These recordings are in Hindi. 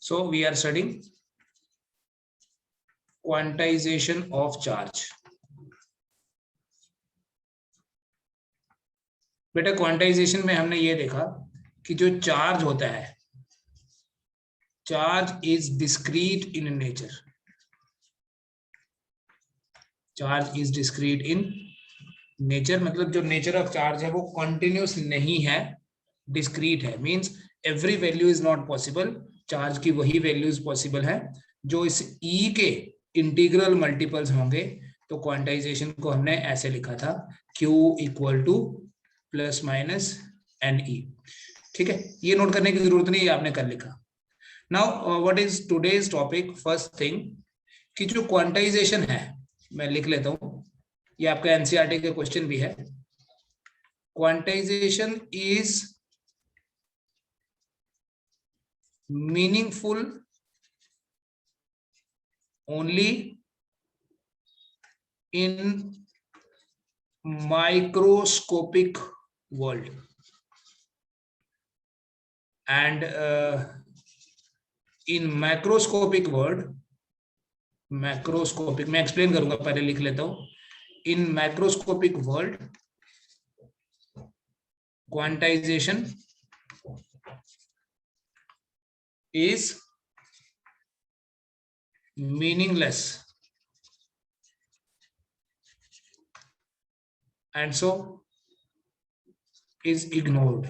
So we are studying quantization of charge. बेटा क्वांटाइजेशन में हमने ये देखा कि जो चार्ज होता है, charge is discrete in nature. Charge is discrete in nature मतलब जो नेचर ऑफ चार्ज है वो कंटिन्यूस नहीं है, डिस्क्रीट है. Means every value is not possible. Charge की वही वैल्यूज पॉसिबल है जो इस ई के इंटीग्रल मल्टीपल्स होंगे. तो क्वांटाइजेशन को हमने ऐसे लिखा था, Q equal to plus minus N E. ठीक है, ये नोट करने की जरूरत नहीं, आपने कर लिखा. Now what is today's topic. First thing कि जो क्वांटाइजेशन है, मैं लिख लेता हूं, ये आपका एनसीईआरटी का क्वेश्चन भी है. Quantization is meaningful only in microscopic world and in macroscopic world, macroscopic मैं एक्सप्लेन करूंगा, पहले लिख लेता हूं. in macroscopic world quantization is meaningless and so is ignored.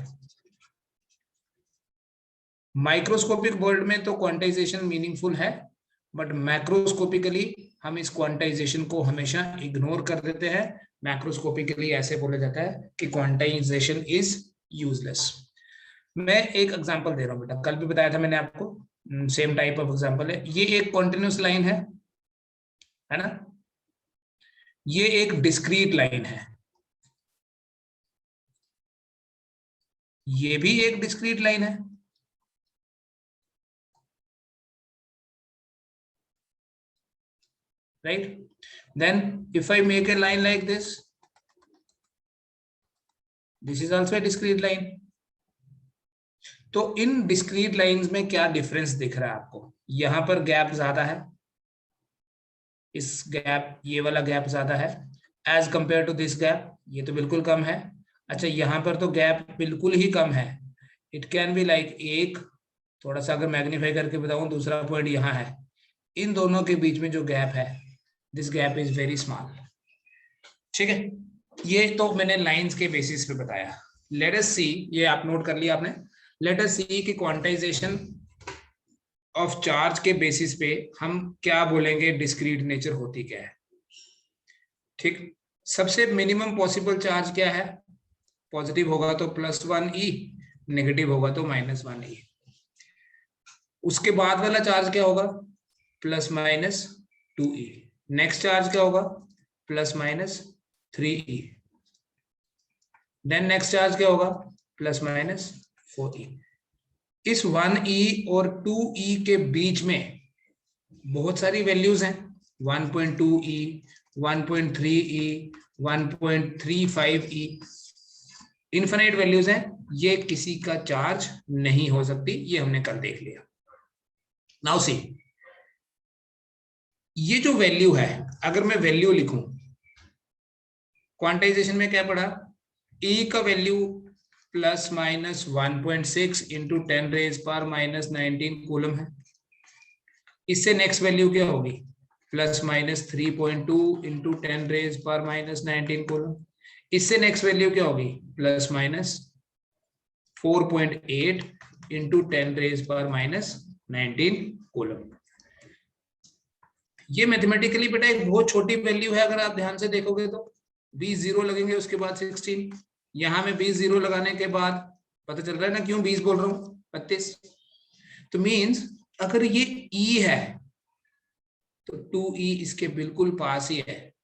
Microscopic world में तो क्वांटाइजेशन मीनिंगफुल है, बट मैक्रोस्कोपिकली हम इस क्वांटाइजेशन को हमेशा इग्नोर कर देते हैं. मैक्रोस्कोपिकली ऐसे बोला जाता है कि क्वांटाइजेशन इज यूजलेस. मैं एक एग्जांपल दे रहा हूं बेटा, कल भी बताया था मैंने आपको, सेम टाइप ऑफ एग्जांपल है. ये एक कॉन्टिन्यूस लाइन है ना, ये एक डिस्क्रीट लाइन है, ये भी एक डिस्क्रीट लाइन है. Right? Then if I make a line like this, this is also a discrete line. तो इन discrete lines में क्या डिफरेंस दिख रहा है आपको? यहां पर गैप ज्यादा है, इस गैप, ये वाला गैप ज्यादा है as compare to this gap. ये तो बिल्कुल कम है. अच्छा, यहां पर तो गैप बिल्कुल ही कम है. इट कैन बी लाइक एक, थोड़ा सा अगर मैग्नीफाई करके बताऊं, दूसरा पॉइंट यहां है. इन दोनों के बीच में जो गैप है, this gap is very small. ठीक है, ये तो मैंने लाइंस के बेसिस पे बताया. लेट अस सी, ये आप नोट कर लिया आपने. लेट अस सी कि क्वांटाइजेशन ऑफ चार्ज के बेसिस पे हम क्या बोलेंगे, डिस्क्रीट नेचर होती क्या है. ठीक, सबसे मिनिमम पॉसिबल चार्ज क्या है? पॉजिटिव होगा तो +1e, नेगेटिव होगा तो -1e. उसके बाद वाला चार्ज क्या होगा? ±2e. नेक्स्ट चार्ज क्या होगा? +-3e. देन नेक्स्ट चार्ज क्या होगा? +-4e. इस 1e और 2e के बीच में बहुत सारी वैल्यूज हैं. 1.2e, 1.3e, 1.35e, infinite values हैं. ये किसी का चार्ज नहीं हो सकती, ये हमने कल देख लिया. नाउ सी, ये जो वैल्यू है, अगर मैं वैल्यू लिखूं, क्वांटाइजेशन में क्या पढ़ा? E का वैल्यू ±1.6 इंटू 10⁻⁻19 कूलम है. इससे नेक्स्ट वैल्यू क्या होगी? ±3.2 इंटू 10⁻⁻19 कूलम. इससे नेक्स्ट वैल्यू क्या होगी? ±4.8 इंटू 10⁻⁻19 कूलम. ये मैथमेटिकली बेटा एक बहुत छोटी वैल्यू है. अगर आप ध्यान से देखोगे तो 20 जीरो लगेंगे, उसके बाद 16. यहां में 20 जीरो लगाने के बाद पता चल रहा है ना क्यों 20 बोल रहा हूं, 32. तो मींस अगर ये E है तो 2e इसके बिल्कुल पास ही है,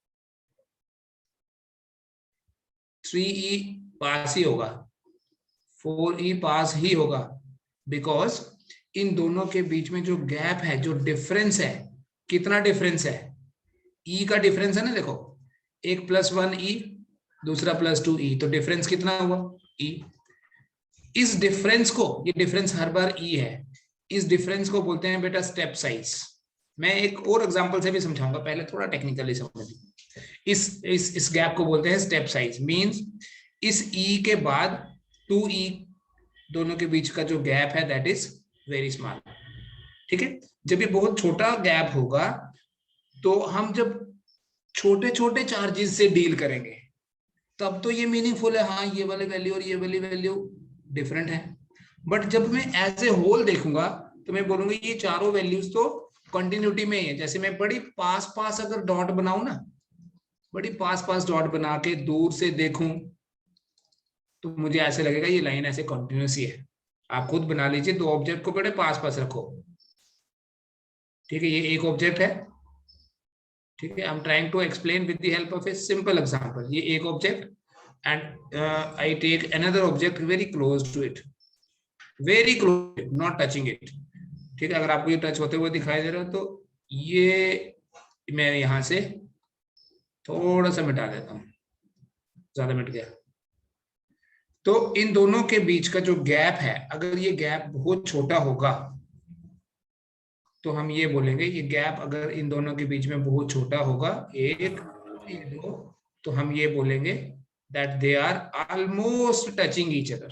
3e पास ही होगा, 4e पास ही होगा. बिकॉज इन दोनों के बीच में जो गैप है, जो डिफरेंस है, कितना डिफरेंस है? E का डिफरेंस है ना, देखो, एक +1e, दूसरा +2e, तो डिफरेंस कितना हुआ? E. इस डिफरेंस को, ये डिफरेंस हर बार E है, इस डिफरेंस को बोलते हैं बेटा स्टेप साइज। मैं एक और एग्जांपल से भी समझाऊंगा, पहले थोड़ा टेक्निकली समझिए। इस गैप को बोलते हैं स्टेप साइज। मींस इस ई के बाद 2E दोनों के बीच का जो गैप है दैट इज वेरी स्मॉल। ठीक है, जब ये बहुत छोटा गैप होगा तो हम जब छोटे छोटे चार्जेस से डील करेंगे तब तो ये मीनिंगफुल है, हाँ ये वाली वैल्यू और ये वाली वैल्यू डिफरेंट है। बट जब मैं एज ए होल देखूंगा तो मैं बोलूंगा ये चारों वैल्यूज तो कंटिन्यूटी में ही है। जैसे मैं बड़ी पास पास अगर डॉट बनाऊं ना, बड़ी पास पास डॉट बना के दूर से देखूं तो मुझे ऐसे लगेगा ये लाइन ऐसे कंटिन्यूस ही है। आप खुद बना लीजिए, दो ऑब्जेक्ट को बड़े पास पास रखो। ठीक है, ये एक ऑब्जेक्ट है। ठीक है, I am trying to explain with the help of a simple example. ये एक object and I take another object very close to it, very close, not touching it. ठीक है, अगर आपको ये टच होते हुए दिखाई दे रहा है तो ये मैं यहां से थोड़ा सा मिटा देता हूं, ज्यादा मिट गया। तो इन दोनों के बीच का जो गैप है, अगर ये गैप बहुत छोटा होगा तो हम ये बोलेंगे, ये गैप अगर इन दोनों के बीच में बहुत छोटा होगा, एक ये दो, तो हम ये बोलेंगे that they are almost touching each other.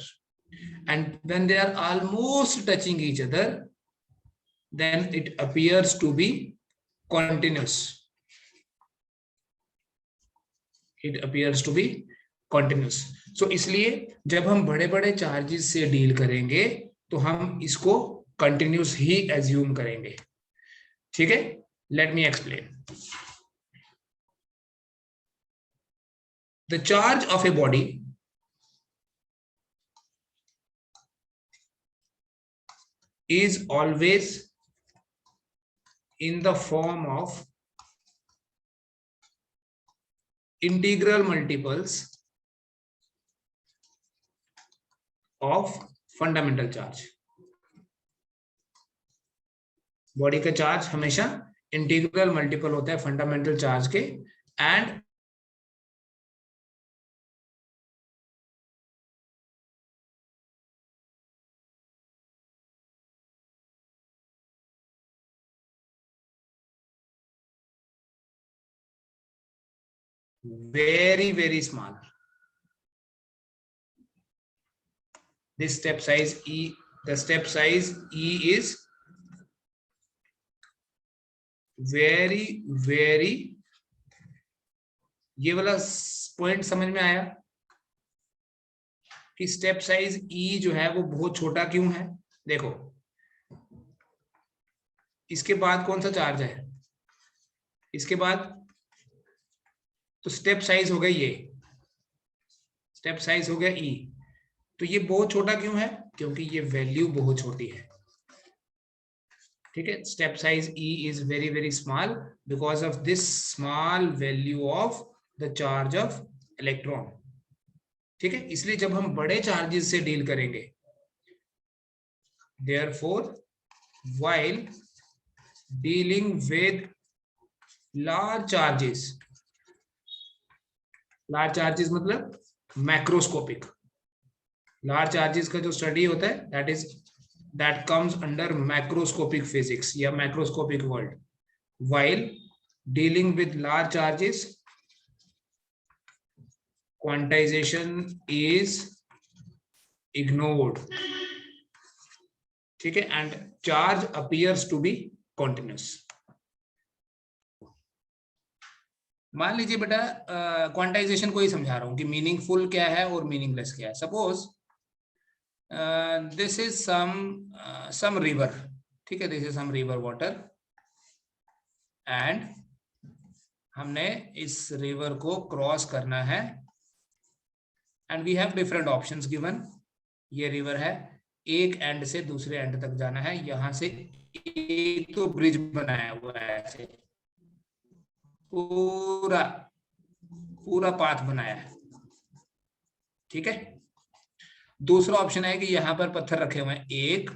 And when they are almost touching each other, then it appears to be continuous. It appears to be continuous. So इसलिए जब हम बड़े बड़े चार्जेस से डील करेंगे तो हम इसको कंटिन्यूस ही एज्यूम करेंगे। ठीक है, let me explain. The charge of a body is always in the form of integral multiples of fundamental charge. Body का चार्ज हमेशा इंटीग्रल मल्टीपल होता है फंडामेंटल चार्ज के, and very small. This step size E, the step size E is very, ये वाला पॉइंट समझ में आया कि स्टेप साइज E जो है वो बहुत छोटा क्यों है। देखो इसके बाद कौन सा चार्ज है, इसके बाद तो स्टेप साइज हो गया, ये स्टेप साइज हो गया E। तो ये बहुत छोटा क्यों है, क्योंकि ये वैल्यू बहुत छोटी है। ठीक है, step size E is very small because of this small value of the charge of electron. ठीक है, इसलिए जब हम बड़े चार्जेस से डील करेंगे, therefore while dealing with large charges मतलब मैक्रोस्कोपिक, लार्ज चार्जेस का जो स्टडी होता है that comes under macroscopic physics या macroscopic world. While dealing with large charges, quantization is ignored. ठीक है, and charge appears to be continuous. मान लीजिए बेटा क्वांटाइजेशन को ही समझा रहा हूं कि मीनिंगफुल क्या है और मीनिंगलेस क्या है। Suppose this is some river. ठीक है, this is some river water and हमने इस रिवर को क्रॉस करना है and we have different options given. ये रिवर है, एक एंड से दूसरे एंड तक जाना है। यहां से एक तो ब्रिज बनाया हुआ है, ऐसे पूरा पाथ बनाया है। ठीक है, दूसरा ऑप्शन है कि यहां पर पत्थर रखे हुए हैं, एक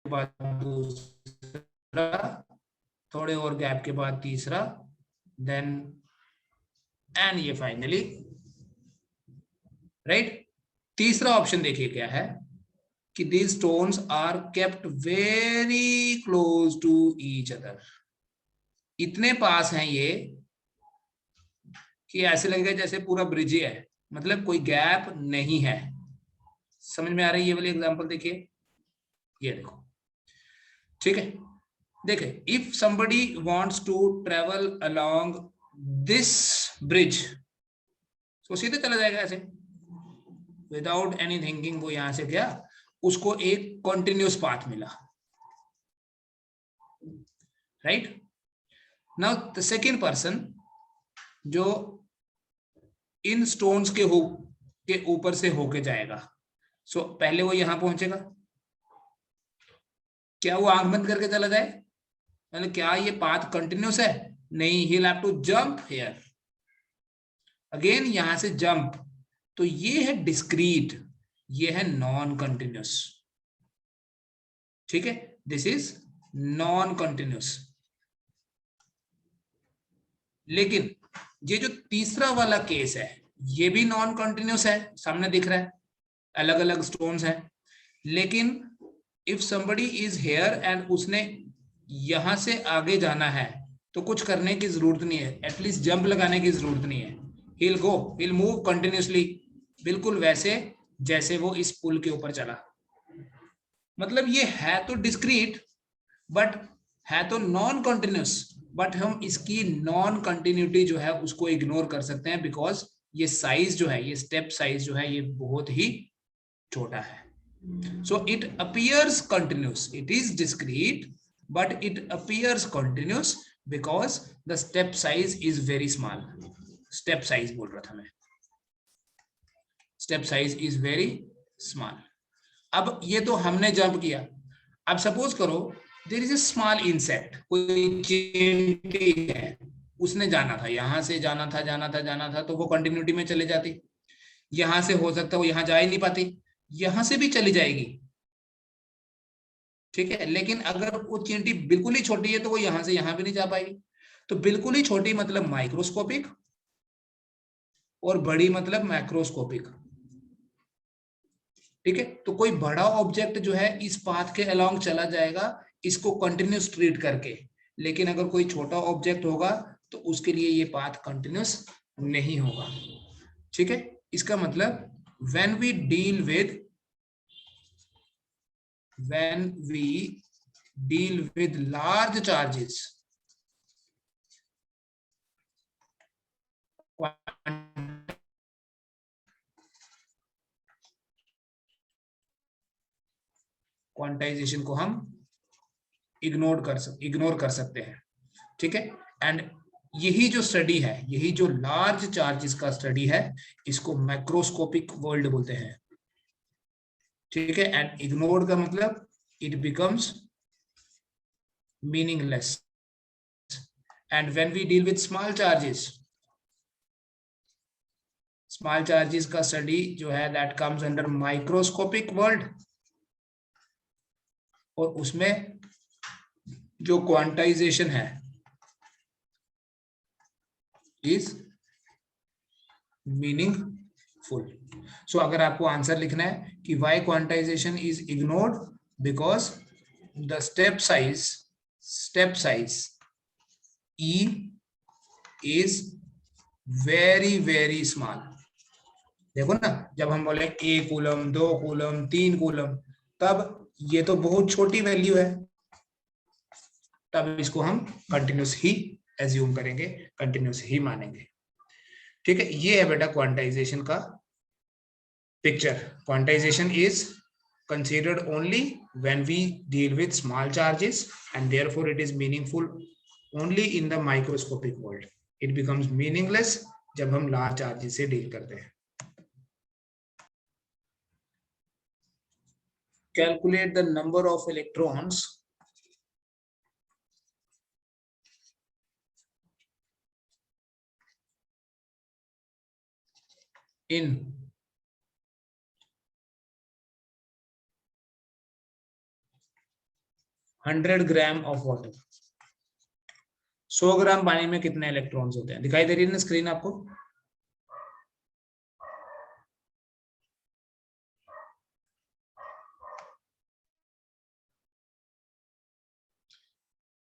बाद दूसरा, थोड़े और गैप के बाद तीसरा, देन एंड ये फाइनली राइट। तीसरा ऑप्शन देखिए क्या है कि these stones are kept very close to each other. इतने पास हैं ये कि ऐसे लगेगा जैसे पूरा ब्रिज ही है, मतलब कोई गैप नहीं है। समझ में आ रही है? ये वाली एग्जांपल देखिए, ये देखो, ठीक है। देखिए, if somebody wants to travel along this bridge, तो सीधे चला जाएगा ऐसे, विदाउट एनी थिंकिंग। वो यहां से गया, उसको एक कॉन्टिन्यूस पाथ मिला, right. Now the second person जो इन स्टोन्स के ऊपर से होके जाएगा, सो पहले वो यहां पहुंचेगा। क्या वो आंख बंद करके चला जाए? मतलब क्या ये पाथ कंटिन्यूस है? नहीं, he will have to jump here again, यहां से जंप। तो ये है डिस्क्रीट, ये है नॉन कंटिन्यूस, ठीक है। This is non continuous. लेकिन ये जो तीसरा वाला केस है, ये भी नॉन कंटिन्यूस है, सामने दिख रहा है, अलग अलग स्टोन्स हैं। लेकिन if somebody is here and उसने यहां से आगे जाना है, तो कुछ करने की जरूरत नहीं है, एटलीस्ट जंप लगाने की जरूरत नहीं है। he'll go, he'll move continuously, बिल्कुल वैसे जैसे वो इस पुल के ऊपर चला। मतलब ये है तो डिस्क्रीट, बट है तो नॉन कंटिन्यूस, बट हम इसकी नॉन कंटिन्यूटी जो है उसको इग्नोर कर सकते हैं, बिकॉज ये साइज जो है, ये स्टेप साइज जो है, ये बहुत ही छोटा है। So it appears continuous. It is discrete, but it appears continuous because the step size is very small. Step size बोल रहा था मैं. Step size is very small. अब ये तो हमने जंप किया। अब सपोज करो there is a small insect, कोई चींटी है, उसने जाना था, यहां से जाना था, तो वो कंटिन्यूटी में चले जाती। यहां से हो सकता है वो यहां जा ही नहीं पाती, यहां से भी चली जाएगी, ठीक है। लेकिन अगर वो चींटी बिल्कुल ही छोटी है तो वो यहां से यहां भी नहीं जा पाएगी। तो बिल्कुल ही छोटी मतलब माइक्रोस्कोपिक, और बड़ी मतलब मैक्रोस्कोपिक, ठीक है। तो कोई बड़ा ऑब्जेक्ट जो है इस पाथ के अलोंग चला जाएगा, इसको कंटिन्यूस ट्रीट करके। लेकिन अगर कोई छोटा ऑब्जेक्ट होगा तो उसके लिए ये पाथ कंटिन्यूस नहीं होगा, ठीक है। इसका मतलब when we deal with large charges, quantization को हम इग्नोर कर सकते हैं, ठीक है। एंड यही जो स्टडी है, यही जो लार्ज चार्जेस का स्टडी है, इसको मैक्रोस्कोपिक वर्ल्ड बोलते हैं, ठीक है। एंड इग्नोर का मतलब it becomes meaningless. And when we deal with small charges का स्टडी जो है, that comes under microscopic world, और उसमें जो क्वांटाइजेशन है इज मीनिंगफुल। सो अगर आपको आंसर लिखना है कि why quantization is ignored, because the step size E is very very small। देखो ना, जब हम बोले 1 कूलम, 2 कूलम, 3 कूलम, तब ये तो बहुत छोटी वैल्यू है, तब इसको हम कंटिन्यूस ही एज्यूम करेंगे, कंटिन्यूस ही मानेंगे, ठीक है। ये है बेटा क्वांटाइजेशन का picture. Quantization is considered only when we deal with small charges, and therefore it is meaningful only in the microscopic world. It becomes meaningless जब हम large charges से deal करते हैं। Calculate the number of electrons in 100 gram of water. 100 ग्राम पानी में कितने इलेक्ट्रॉन्स होते हैं? दिखाई दे रही है ना स्क्रीन आपको?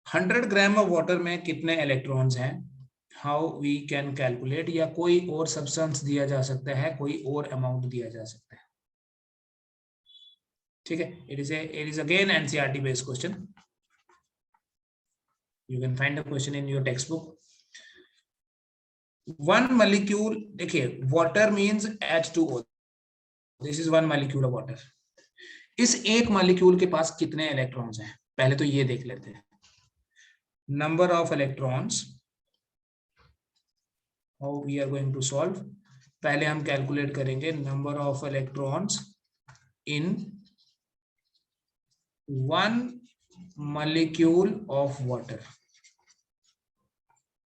100 ग्राम ऑफ वाटर में कितने इलेक्ट्रॉन्स हैं, हाउ वी कैन कैलकुलेट, या कोई और सब्सटेंस दिया जा सकता है, कोई और अमाउंट दिया जा सकता है। ठीक है, it is again NCERT based question, you can find the question in your textbook. One molecule, देखिए water means H2O, this is one molecule of water. इस एक मॉलिक्यूल के पास कितने इलेक्ट्रॉन्स हैं, पहले तो ये देख लेते हैं। Number of electrons, how we are going to solve, पहले हम कैलकुलेट करेंगे number of electrons in one molecule of water.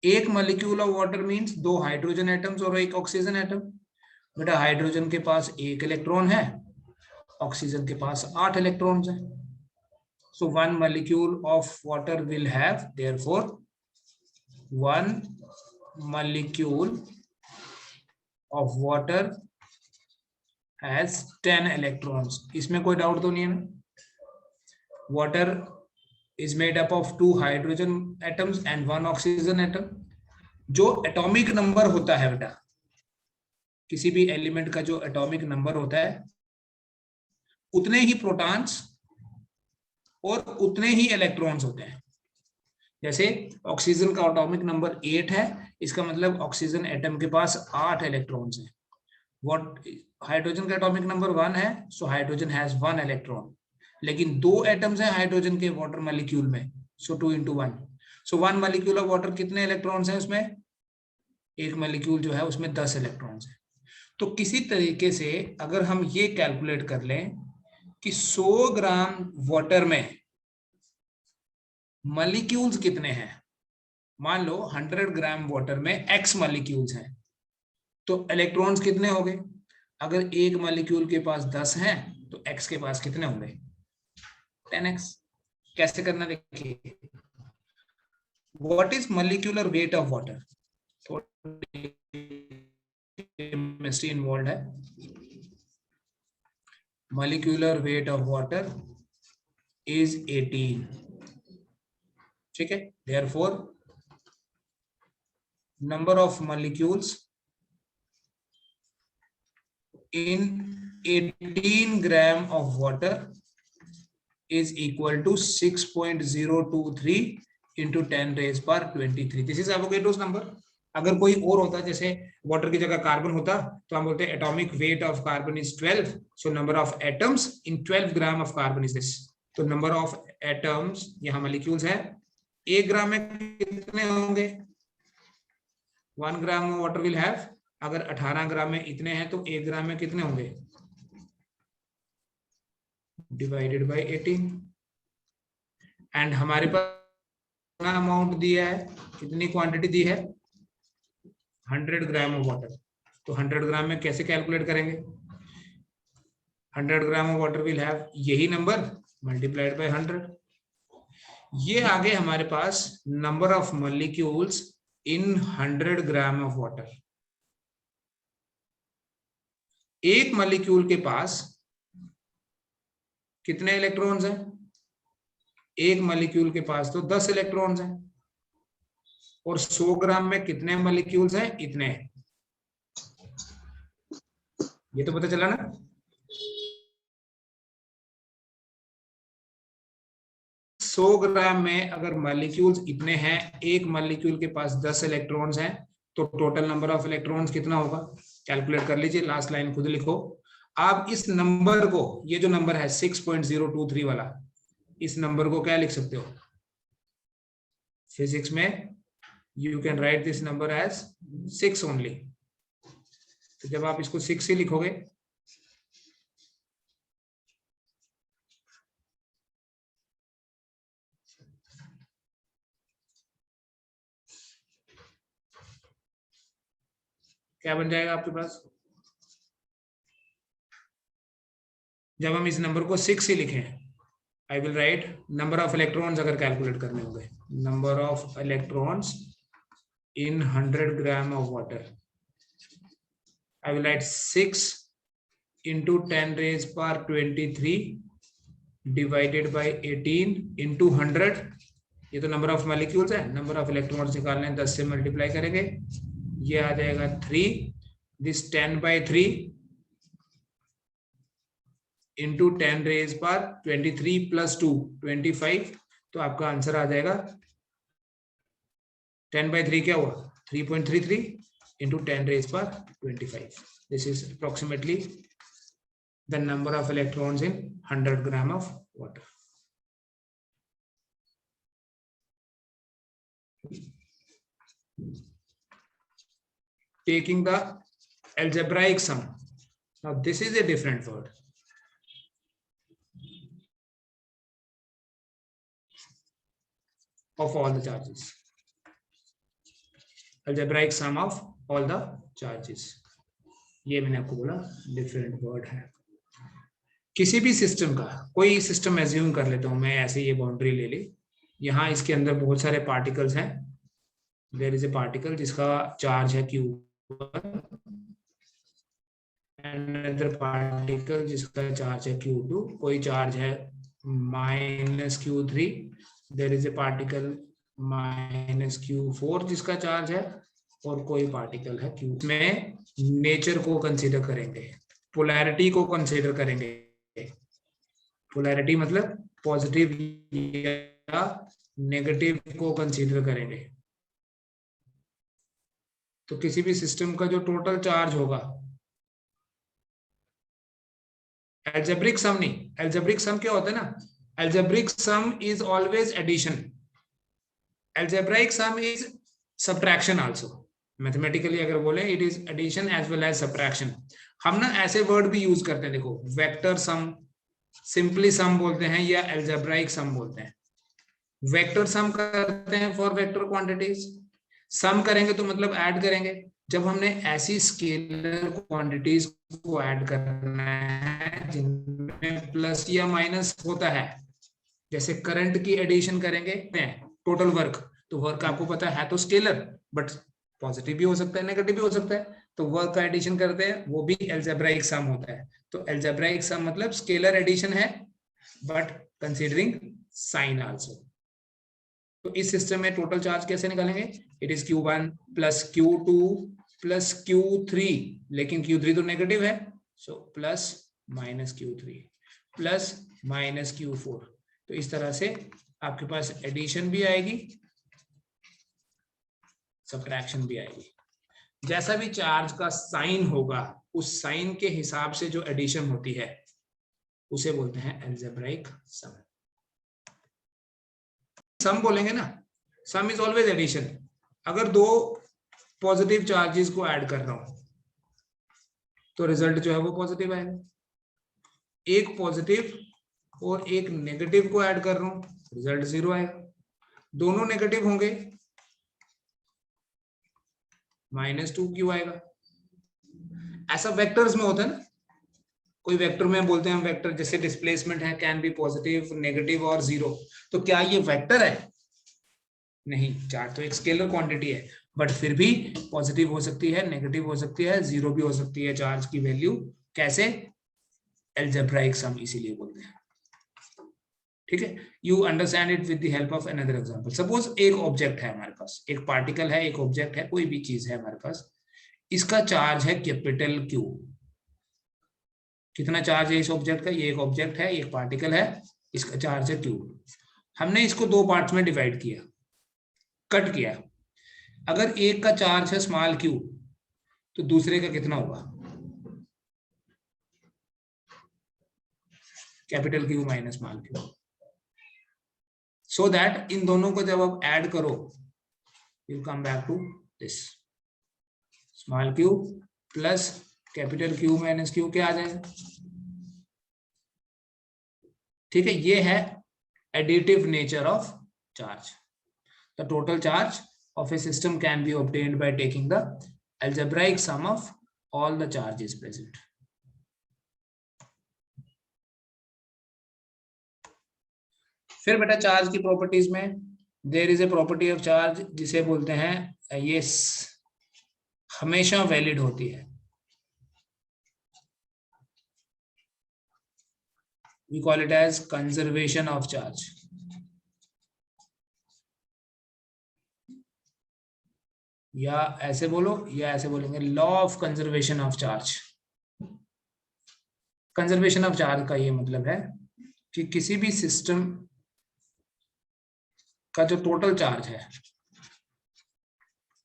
एक molecule of water means 2 hydrogen atoms और 1 ऑक्सीजन एटम। बेटा हाइड्रोजन के पास 1 इलेक्ट्रॉन है, ऑक्सीजन के पास 8 इलेक्ट्रॉन्स हैं। So one molecule of water will have, therefore one molecule of water has 10 electrons. इसमें कोई डाउट तो नहीं है ना। Water is made up of 2 hydrogen atoms and 1 oxygen atom. जो एटॉमिक नंबर होता है बेटा, किसी भी एलिमेंट का जो एटॉमिक नंबर होता है, उतने ही प्रोटॉन्स और उतने ही इलेक्ट्रॉन्स होते हैं। जैसे ऑक्सीजन का एटॉमिक नंबर 8 है, इसका मतलब ऑक्सीजन एटम के पास 8 इलेक्ट्रॉन्स हैं। व्हाट हाइड्रोजन का एटॉमिक नंबर 1 है, सो हाइड्रोजन हैज 1 इलेक्ट्रॉन, लेकिन 2 एटम्स हैं हाइड्रोजन के वाटर मॉलिक्यूल में, सो 2 into 1। So 1 molecule of water कितने इलेक्ट्रॉन्स हैं उसमें, एक मॉलिक्यूल जो है उसमें 10 इलेक्ट्रॉन्स हैं। तो किसी तरीके से अगर हम ये कैलकुलेट कर लें कि 100 ग्राम वाटर में मॉलिक्यूल्स कितने हैं, मान लो 100 ग्राम वाटर में x मॉलिक्यूल्स हैं, तो इलेक्ट्रॉन्स कितने हो गए। अगर एक मॉलिक्यूल के पास 10 हैं तो x के पास कितने होंगे, 10x। कैसे करना देखिए, what is molecular weight of water, chemistry involve है। Molecular weight of water is 18, ठीक है। Therefore number of molecules in 18 gram of water is equal to 6.023 into 10 raised per 23. This is Avogadro's number. अगर कोई और होता, जैसे वाटर की जगह कार्बन होता, तो हम बोलते हैं atomic weight of carbon is 12, so number of atoms in 12 gram of carbon is this. तो नंबर ऑफ एटम्स, यहाँ मॉलिक्यूल्स है, 1 ग्राम में कितने होंगे, 1 ग्राम वाटर विल हैव, अगर 18 ग्राम में इतने हैं तो 1 ग्राम में कितने होंगे, डिवाइडेड बाय 18। एंड हमारे पास अमाउंट दिया है, कितनी क्वांटिटी दी है, 100 ग्राम ऑफ वाटर। तो 100 ग्राम में कैसे कैलकुलेट करेंगे, 100 gram of water will have यही नंबर मल्टीप्लाइड बाय 100। ये आगे हमारे पास number of molecules in 100 gram of water. एक मॉलिक्यूल के पास कितने इलेक्ट्रॉन्स हैं, एक मॉलिक्यूल के पास तो 10 इलेक्ट्रॉन्स हैं, और 100 ग्राम में कितने मॉलिक्यूल्स हैं, इतने। ये तो पता चला ना। सौ ग्राम में अगर मॉलिक्यूल्स इतने हैं, एक मॉलिक्यूल के पास 10 इलेक्ट्रॉन्स हैं, तो टोटल नंबर ऑफ इलेक्ट्रॉन्स कितना होगा, कैलकुलेट कर लीजिए, लास्ट लाइन खुद लिखो। आप इस नंबर को, ये जो नंबर है 6.023 वाला, इस नंबर को क्या लिख सकते हो, फिजिक्स में you can write this number as 6 only. तो जब आप इसको 6 ही लिखोगे, क्या बन जाएगा आपके पास, जब हम इस नंबर को 6 ही लिखें, I will write number of electrons अगर कैलकुलेट करने होंगे, number of electrons in 100 gram of water, I will write 6 into 10 raised power 23 divided by 18 into 100 ये तो नंबर ऑफ मॉलिक्यूल्स है, नंबर ऑफ इलेक्ट्रॉन्स निकालने 10 से मल्टीप्लाई करेंगे, ये आ जाएगा 3, दिस 10/3 इंटू 10 रेज पर 23 + 2 25, तो आपका आंसर आ जाएगा 10/3 क्या हुआ 3.33 इंटू 10 रेज पर 25. This is approximately the number of electrons in 100 gram of water. Taking the algebraic sum. Now this is a different word. Of all the charges. Algebraic sum of all the charges. ये मैंने आपको बोला डिफरेंट वर्ड है. किसी भी सिस्टम का, कोई सिस्टम एज्यूम कर लेता हूं मैं, ऐसे ये बाउंड्री ले ली, यहाँ इसके अंदर बहुत सारे पार्टिकल्स हैं. देयर इज ए पार्टिकल जिसका चार्ज है Q1, अनदर पार्टिकल जिसका चार्ज है Q2, कोई चार्ज है -Q3, there is A particle -Q4 जिसका चार्ज है, और कोई पार्टिकल है Q. में नेचर को कंसीडर करेंगे, पोलैरिटी को कंसीडर करेंगे. पोलैरिटी मतलब पॉजिटिव या नेगेटिव को कंसीडर करेंगे. तो किसी भी सिस्टम का जो टोटल चार्ज होगा, एल्जेब्रिक सम नहीं, एल्जेब्रिक सम क्या होता है ना, algebraic sum is always addition, algebraic sum is subtraction also. Mathematically अगर बोले it is addition as well as subtraction. हम ना ऐसे वर्ड भी यूज करते हैं, देखो वेक्टर सम, सिंपली सम बोलते हैं या एल्जेब्राइक सम बोलते हैं. वेक्टर सम करते हैं फॉर वेक्टर क्वांटिटीज, सम करेंगे तो मतलब ऐड करेंगे. जब हमने ऐसी स्केलर क्वांटिटीज को ऐड करना है जिनमें प्लस या माइनस होता है, जैसे करंट की एडिशन करेंगे टोटल वर्क, तो वर्क आपको पता है तो स्केलर, बट पॉजिटिव भी हो सकता है नेगेटिव भी हो सकता है, तो वर्क का एडिशन करते हैं, वो भी एल्जेब्राइक सम होता है. तो एल्जेब्राइक सम मतलब स्केलर एडिशन है बट कंसीडरिंग साइन आल्सो. तो इस सिस्टम में टोटल चार्ज कैसे निकालेंगे, it is Q1 + Q2 + Q3, लेकिन Q3 तो नेगेटिव है, सो प्लस -Q3 + -Q4. तो इस तरह से आपके पास एडिशन भी आएगी, सब्ट्रैक्शन भी आएगी. जैसा भी चार्ज का साइन होगा, उस साइन के हिसाब से जो एडिशन होती है उसे बोलते हैं एल्जेब्राइक सम. सम बोलेंगे ना, सम इज ऑलवेज एडिशन. अगर दो पॉजिटिव चार्जेस को ऐड कर रहा हूं तो रिजल्ट जो है वो पॉजिटिव आएगा. एक पॉजिटिव और एक नेगेटिव को ऐड कर रहा हूं, रिजल्ट 0 आएगा. दोनों नेगेटिव होंगे, -2Q आएगा. ऐसा वेक्टर्स में होता है ना, कोई वेक्टर में बोलते हैं हम वेक्टर, जैसे डिस्प्लेसमेंट है, कैन बी पॉजिटिव, नेगेटिव और 0. तो क्या ये वेक्टर है? नहीं, चार्ज तो एक स्केलर क्वांटिटी है, बट फिर भी पॉजिटिव हो सकती है, नेगेटिव हो सकती है, 0 भी हो सकती है चार्ज की वैल्यू. कैसे? एल्जेब्राइक सम इसीलिए बोलते हैं. ठीक है, you understand it with the help of another example. Suppose एक ऑब्जेक्ट है हमारे पास, एक पार्टिकल है, एक ऑब्जेक्ट है, कोई भी चीज है हमारे पास, इसका चार्ज है Q. कितना चार्ज है इस ऑब्जेक्ट का? ये एक ऑब्जेक्ट है, एक पार्टिकल है, इसका चार्ज है Q. हमने इसको दो पार्ट्स में डिवाइड किया, कट किया. अगर एक का चार्ज है q, तो दूसरे का कितना होगा? Q - q. सो दैट इन दोनों को जब आप ऐड करो, you come back to this q plus Q - q क्या आ जाएगा? ठीक है, ये है additive nature of charge. The total charge of a system can be obtained by taking the algebraic sum of all the charges present. फिर बेटा चार्ज की प्रॉपर्टीज में there is a property of charge जिसे बोलते हैं, ये हमेशा वैलिड होती है. We call it as conservation of charge. या ऐसे बोलो या ऐसे बोलेंगे, law of conservation of charge. Conservation of charge का ये मतलब है कि किसी भी सिस्टम का जो टोटल चार्ज है,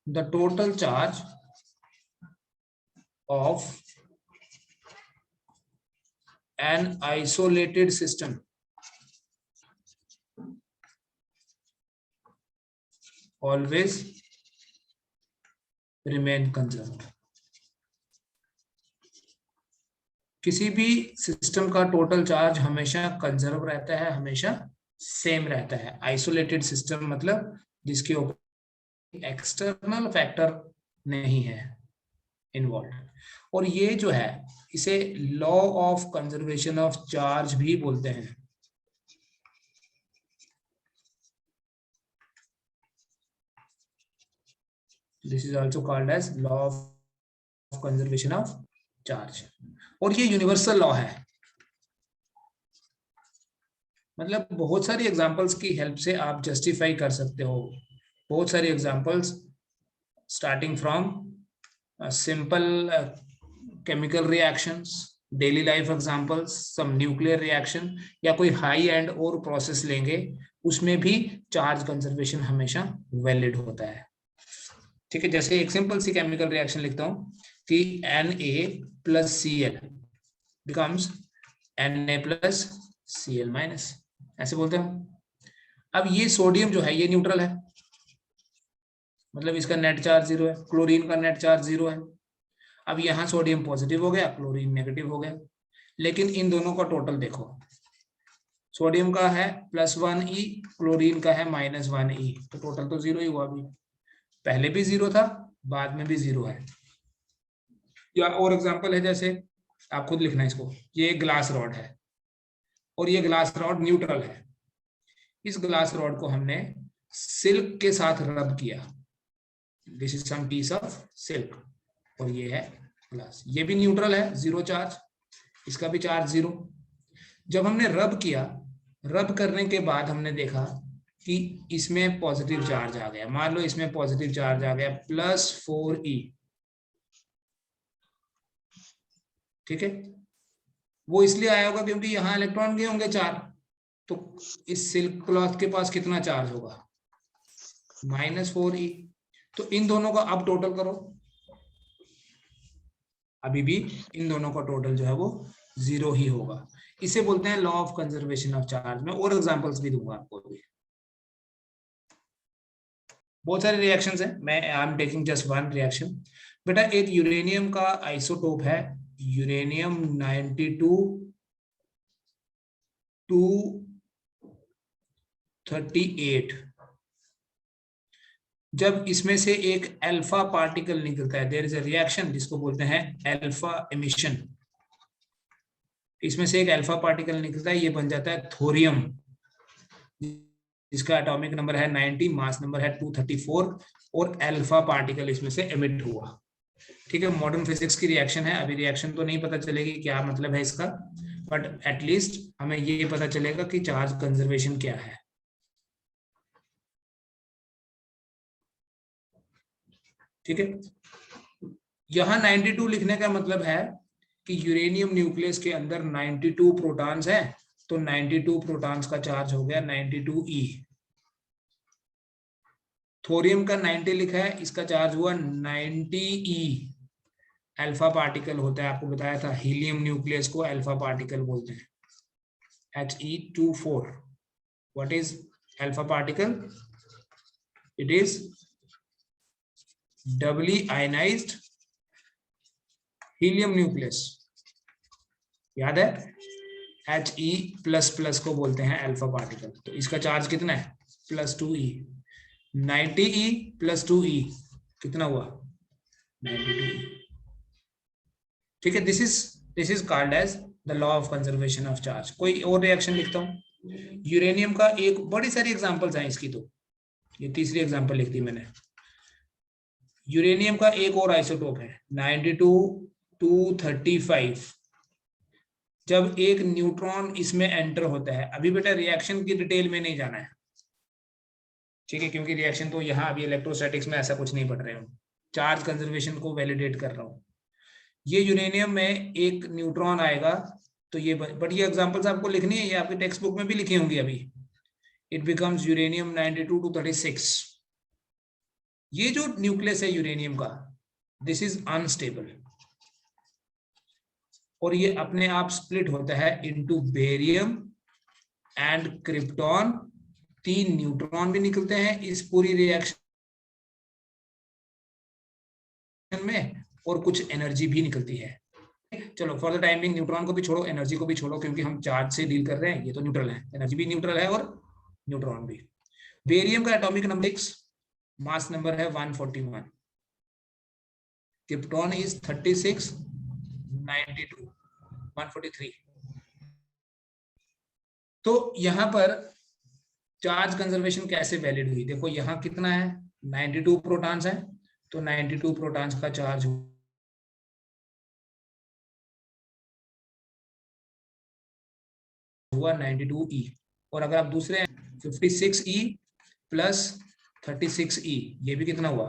the total charge of an isolated system always remain conserved। किसी भी सिस्टम का टोटल चार्ज हमेशा कंजर्व रहता है, हमेशा सेम रहता है। आइसोलेटेड सिस्टम मतलब जिसके ऊपर एक्सटर्नल फैक्टर नहीं है इन्वॉल्व। और ये जो है इसे law of conservation of charge भी बोलते हैं। This is also called as law of conservation of charge. और ये यूनिवर्सल लॉ है, मतलब बहुत सारी एग्जांपल्स की हेल्प से आप जस्टिफाई कर सकते हो। बहुत सारी examples starting from simple chemical reactions, daily life examples, some nuclear reaction, या कोई हाई एंड और प्रोसेस लेंगे, उसमें भी चार्ज कंजर्वेशन हमेशा वैलिड होता है। ठीक है, जैसे एक सिंपल सी केमिकल रिएक्शन लिखता हूं कि Na plus Cl becomes Na plus Cl minus, ऐसे बोलते हैं। अब ये सोडियम जो है ये न्यूट्रल है, मतलब इसका नेट चार्ज 0 है, क्लोरीन का नेट चार्ज 0 है। अब यहाँ सोडियम पॉजिटिव हो गया, क्लोरीन नेगेटिव हो गया, लेकिन इन दोनों का टोटल देखो, सोडियम का है +1e, क्लोरीन का है -1e, तो टोटल तो 0 ही हुआ। अभी पहले भी 0 था, बाद में भी 0 है। या और एग्जांपल है, जैसे आप खुद लिखना इसको, ये ग्लास रॉड है और ये ग्लास रॉड न्यूट्रल है। इस ग्लास रॉड को हमने सिल्क के साथ रब किया, this is some piece of silk, और ये है ग्लास, ये भी न्यूट्रल है, 0 चार्ज, इसका भी चार्ज 0। जब हमने रब किया, रब करने के बाद हमने देखा कि इसमें पॉजिटिव चार्ज आ गया, मान लो इसमें पॉजिटिव चार्ज आ गया +4e, ठीक है। वो इसलिए आया होगा क्योंकि यहाँ इलेक्ट्रॉन गए होंगे 4, तो इस सिल्क क्लॉथ के पास कितना चार्ज होगा, -4e। तो इन दोनों का अब टोटल करो, अभी भी इन दोनों का टोटल जो है वो 0 ही होगा। इसे बोलते हैं law of conservation of charge. में और एग्जांपल्स भी दूंगा आपको भी, बहुत सारे रिएक्शंस हैं, मैं I am taking just one reaction. बेटा एक यूरेनियम का आइसोटोप है, यूरेनियम 92 238। जब इसमें से एक अल्फा पार्टिकल निकलता है, देयर इज अ रिएक्शन जिसको बोलते हैं अल्फा एमिशन। इसमें से एक अल्फा पार्टिकल निकलता है, ये बन जाता है थोरियम, जिसका एटॉमिक नंबर है 90, मास नंबर है 234, और अल्फा पार्टिकल इसमें से एमिट हुआ। ठीक है, मॉडर्न फिजिक्स की रिएक्शन है, अभी रिएक्शन तो नहीं पता चलेगी क्या मतलब है इसका, बट एटलीस्ट हमें ये पता चलेगा कि चार्ज कंजर्वेशन क्या है। ठीक है, यहां 92 लिखने का मतलब है कि यूरेनियम न्यूक्लियस के अंदर 92 प्रोटॉन्स हैं, तो 92 प्रोटॉन्स का चार्ज हो गया 92e। थोरियम का 90 लिखा है, इसका चार्ज हुआ 90e। अल्फा पार्टिकल होता है, आपको बताया था, हीलियम न्यूक्लियस को अल्फा पार्टिकल बोलते हैं, He24। What is alpha particle? It is doubly ionised helium nucleus, याद है, He++ को बोलते हैं अल्फा पार्टिकल। तो इसका चार्ज कितना है, +2e। 90e + 2e कितना हुआ, 92e। ठीक है, this is called as the law of conservation of charge. कोई और रिएक्शन लिखता हूं, यूरेनियम का एक, बड़ी सारी एग्जांपल्स हैं इसकी, तो ये तीसरी एग्जांपल लिख दी मैंने। यूरेनियम का एक और आइसोटोप है 92 235। जब एक न्यूट्रॉन इसमें एंटर होता है, अभी बेटा रिएक्शन की डिटेल में नहीं जाना है, ठीक है, क्योंकि रिएक्शन तो यहाँ अभी इलेक्ट्रोस्टैटिक्स में ऐसा कुछ नहीं पढ़ रहे हम, चार्ज कंजर्वेशन को वैलिडेट कर रहा हूँ। ये यूरेनियम में एक न्यूट्रॉन आएगा, तो ये बट ये एग्जांपल्स आपको लिखनी है, ये आपकी टेक्स्ट बुक में भी लिखी होंगी अभी। It becomes uranium 92 to 36। ये जो न्यूक्लियस है यूरेनियम का, दिस इज अनस्टेबल, और ये अपने आप स्प्लिट होता है into barium and krypton. 3 neutron भी निकलते हैं इस पूरी रिएक्शन में, और कुछ एनर्जी भी निकलती है। चलो for the time being neutron को भी छोड़ो, एनर्जी को भी छोड़ो, क्योंकि हम चार्ज से डील कर रहे हैं, ये तो न्यूट्रल है, एनर्जी भी न्यूट्रल है और न्यूट्रॉन भी। बेरियम का एटॉमिक नंबर 6, मास नंबर है 141, क्रिप्टॉन इज 36, 92, 143। तो यहां पर चार्ज कंजर्वेशन कैसे वैलिड हुई, देखो यहाँ कितना है, 92 प्रोटॉन्स है, तो 92 प्रोटॉन्स का चार्ज हुआ 92E। और अगर आप दूसरे 56E प्लस 36E, ये भी कितना हुआ,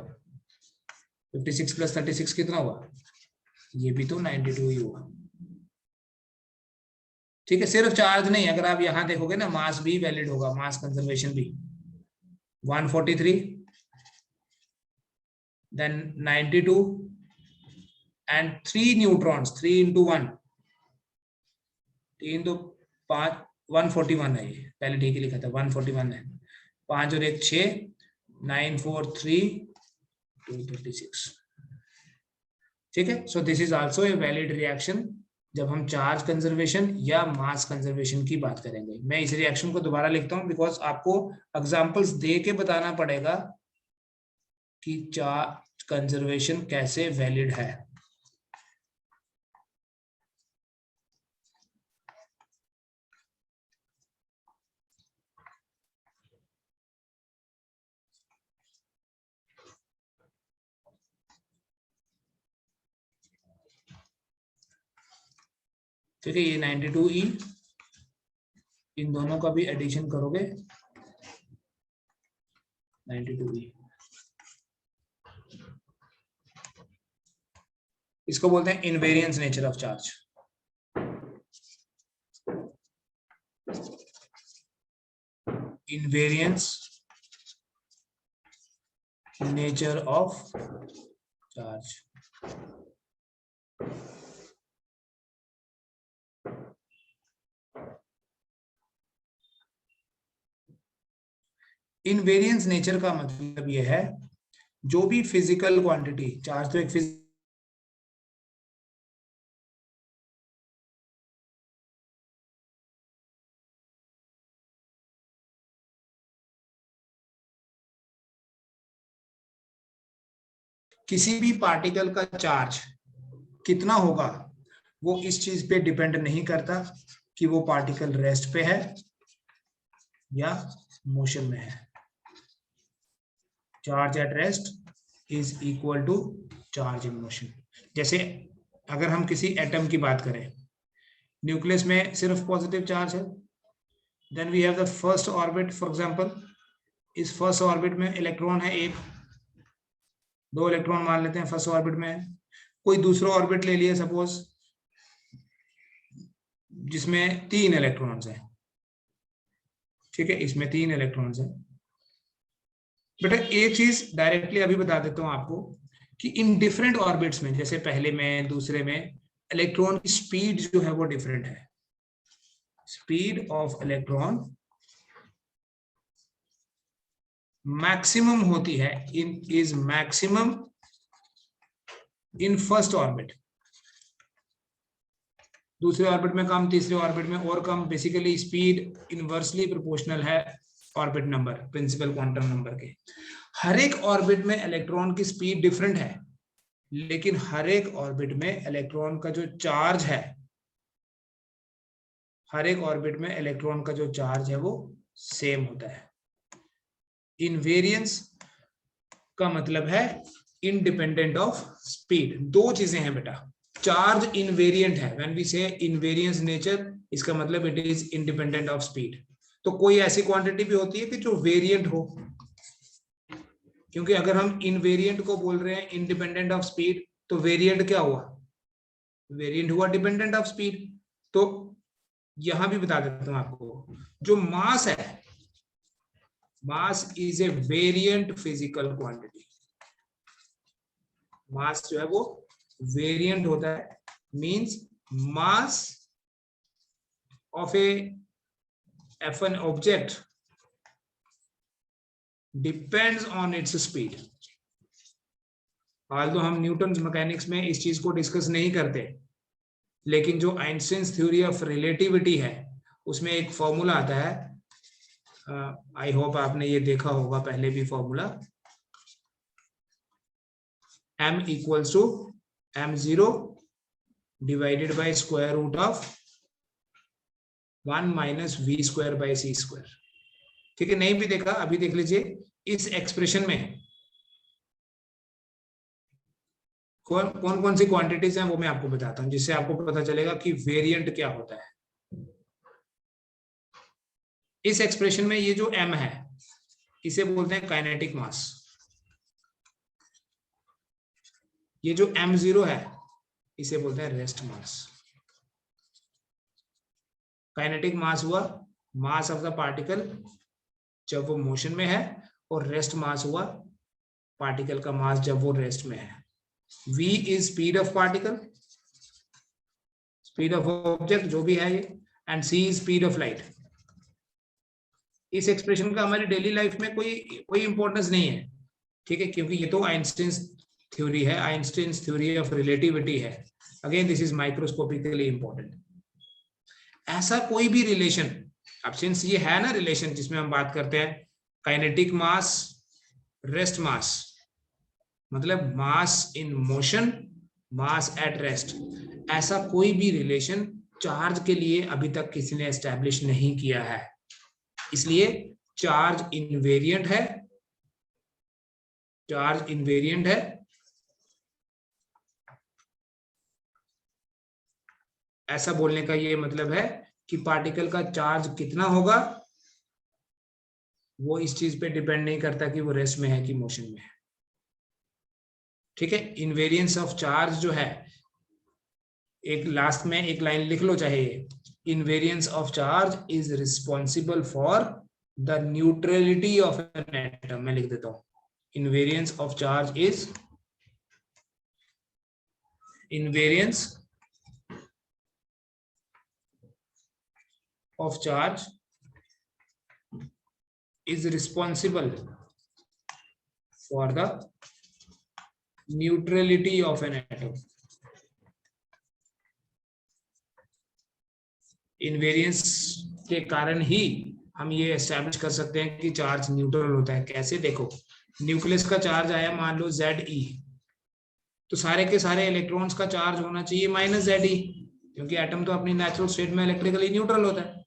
56 प्लस 36 कितना हुआ, ये भी तो 92 ही हुआ। ठीक है, सिर्फ चार्ज नहीं, अगर आप यहां देखोगे ना, मास भी वैलिड होगा, मास कंजर्वेशन भी 143, देन 92 एंड 3 न्यूट्रॉन्स, 3 into 1, 3 तो 5, 141 है, ये पहले ठीक ही लिखा था, 141 है, 5 और 1 6, 9 4 3 236। ठीक है, so this is also a valid reaction जब हम चार्ज कंजर्वेशन या मास कंजर्वेशन की बात करेंगे। मैं इस रिएक्शन को दोबारा लिखता हूं बिकॉज आपको एग्जांपल्स दे के बताना पड़ेगा कि चार्ज कंजर्वेशन कैसे वैलिड है। ठीक है, ये 92E, इन दोनों का भी एडिशन करोगे 92E, इसको बोलते हैं invariance nature of charge. Invariance nature of charge. Invariance nature का मतलब यह है, जो भी फिजिकल क्वांटिटी, चार्ज तो एक किसी भी पार्टिकल का चार्ज कितना होगा वो इस चीज पे डिपेंड नहीं करता कि वो पार्टिकल रेस्ट पे है या मोशन में है। Charge at rest is equal to charge in motion. जैसे अगर हम किसी एटम की बात करें, न्यूक्लियस में सिर्फ पॉजिटिव चार्ज है, then we have the first orbit for example, इस फर्स्ट ऑर्बिट में इलेक्ट्रॉन है एक, 2 इलेक्ट्रॉन मान लेते हैं फर्स्ट ऑर्बिट में। कोई दूसरा ऑर्बिट ले लिया सपोज, जिसमें 3 इलेक्ट्रॉन्स हैं, ठीक है, इसमें 3 इलेक्ट्रॉन्स हैं। बेटा एक चीज डायरेक्टली अभी बता देता हूं आपको कि इन डिफरेंट ऑर्बिट्स में, जैसे पहले में दूसरे में, इलेक्ट्रॉन की स्पीड जो है वो डिफरेंट है। स्पीड ऑफ इलेक्ट्रॉन मैक्सिमम होती है is maximum in first orbit, दूसरे ऑर्बिट में कम, तीसरे ऑर्बिट में और कम। बेसिकली स्पीड इनवर्सली प्रोपोर्शनल है orbit number, principal quantum number के। हर एक ऑर्बिट में इलेक्ट्रॉन की स्पीड डिफरेंट है, लेकिन हर एक ऑर्बिट में इलेक्ट्रॉन का जो चार्ज है, हर एक ऑर्बिट में इलेक्ट्रॉन का जो चार्ज है वो सेम होता है। इनवेरियंस का मतलब है इंडिपेंडेंट ऑफ स्पीड। 2 चीजें हैं बेटा, चार्ज इनवेरिएंट है, व्हेन वी से इनवेरियंस नेचर, इसका मतलब it is independent of speed. तो कोई ऐसी क्वांटिटी भी होती है कि जो वेरिएंट हो, क्योंकि अगर हम इनवेरिएंट को बोल रहे हैं इंडिपेंडेंट ऑफ स्पीड, तो वेरिएंट क्या हुआ, वेरिएंट हुआ डिपेंडेंट ऑफ स्पीड। तो यहां भी बता देता हूं आपको, जो मास है, mass is a variant physical quantity. Mass जो है वो वेरिएंट होता है, means mass of a an object depends on its speed. हाल तो हम न्यूटन मैकेनिक्स में इस चीज को डिस्कस नहीं करते, लेकिन जो आइंस्टाइन्स थ्योरी ऑफ रिलेटिविटी है उसमें एक फॉर्मूला आता है, आई होप आपने ये देखा होगा पहले भी formula, m equals to m0 divided by square root of 1 minus v square by c square. ठीक है, नहीं भी देखा अभी देख लीजिए। इस एक्सप्रेशन में कौन कौन सी क्वांटिटीज हैं वो मैं आपको बताता हूं, जिससे आपको पता चलेगा कि वेरिएंट क्या होता है। इस एक्सप्रेशन में ये जो m है इसे बोलते हैं काइनेटिक मास। ये जो m0 है इसे बोलते हैं रेस्ट मास। काइनेटिक मास हुआ मास ऑफ द पार्टिकल जब वो मोशन में है, और रेस्ट मास हुआ पार्टिकल का मास जब वो रेस्ट में है। v is speed of particle, speed of object जो भी है ये, and c is speed of light. इस एक्सप्रेशन का हमारी डेली लाइफ में कोई इंपॉर्टेंस नहीं है, ठीक है, क्योंकि ये तो आइंस्टाइन्स थ्योरी है, आइंस्टाइन्स थ्योरी ऑफ रिलेटिविटी है। Again this is microscopically important. ऐसा कोई भी रिलेशन, अब सिंस ये है ना रिलेशन जिसमें हम बात करते हैं काइनेटिक मास रेस्ट मास, मतलब mass in motion mass at rest, ऐसा कोई भी रिलेशन चार्ज के लिए अभी तक किसी ने एस्टैब्लिश नहीं किया है। इसलिए चार्ज इनवेरिएंट है, चार्ज इनवेरिएंट है। ऐसा बोलने का ये मतलब है कि पार्टिकल का चार्ज कितना होगा वो इस चीज पे डिपेंड नहीं करता कि वो रेस्ट में है कि मोशन में है। ठीक है, इनवेरिएंस ऑफ चार्ज जो है, एक लास्ट में एक लाइन लिख लो चाहे, invariance of charge is responsible for the neutrality of an atom. मैं लिख देता हूं, invariance of charge is invariance of charge is responsible for the neutrality of an atom. Invariance के कारण ही हम ये एस्टैब्लिश कर सकते हैं कि चार्ज न्यूट्रल होता है। कैसे, देखो, न्यूक्लियस का चार्ज आया मान लो Ze, तो सारे के सारे इलेक्ट्रॉन्स का चार्ज होना चाहिए माइनस Ze, क्योंकि एटम तो अपनी नेचुरल स्टेट में इलेक्ट्रिकली न्यूट्रल होता है।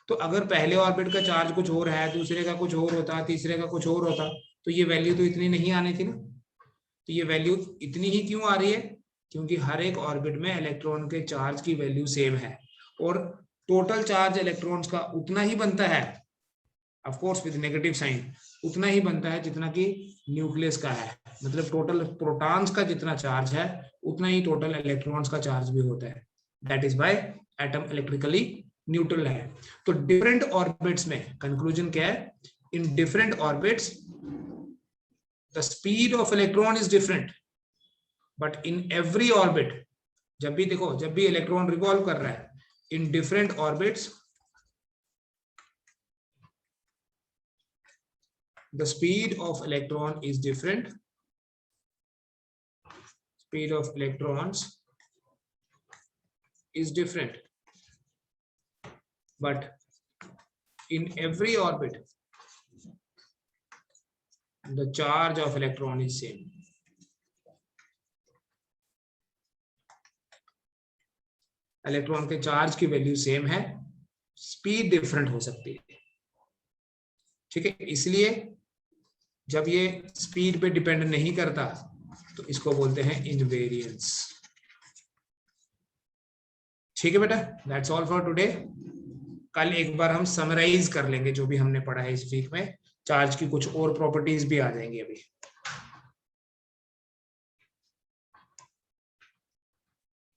तो अगर पहले ऑर्बिट का चार्ज कुछ और है, दूसरे का कुछ और होता, तीसरे का कुछ और होता, तो ये वैल्यू तो इतनी नहीं आनी थी ना। तो ये वैल्यू इतनी ही क्यों आ रही है, क्योंकि हर एक ऑर्बिट में इलेक्ट्रॉन के चार्ज की वैल्यू सेम है, और टोटल चार्ज इलेक्ट्रॉन्स का उतना ही बनता है, of course with negative sign, उतना ही बनता है जितना कि न्यूक्लियस का है। मतलब टोटल प्रोटॉन्स का जितना चार्ज है उतना ही टोटल इलेक्ट्रॉन्स का चार्ज भी होता है। That is why atom electrically neutral है। तो डिफरेंट ऑर्बिट्स में कंक्लूजन क्या है, in different orbits the speed of electron is different, but in every orbit, जब भी देखो, जब भी इलेक्ट्रॉन रिवॉल्व कर रहा है in different orbits, the speed of electron is different, speed of electrons is different, but in every orbit the charge of electron is same. Electron के चार्ज की वैल्यू सेम है, स्पीड डिफरेंट हो सकती है। ठीक है, इसलिए जब ये स्पीड पे डिपेंड नहीं करता तो इसको बोलते हैं इनवेरिएंस। ठीक है बेटा, दैट्स ऑल फॉर टुडे। कल एक बार हम समराइज कर लेंगे जो भी हमने पढ़ा है इस वीक में, चार्ज की कुछ और प्रॉपर्टीज भी आ जाएंगी अभी।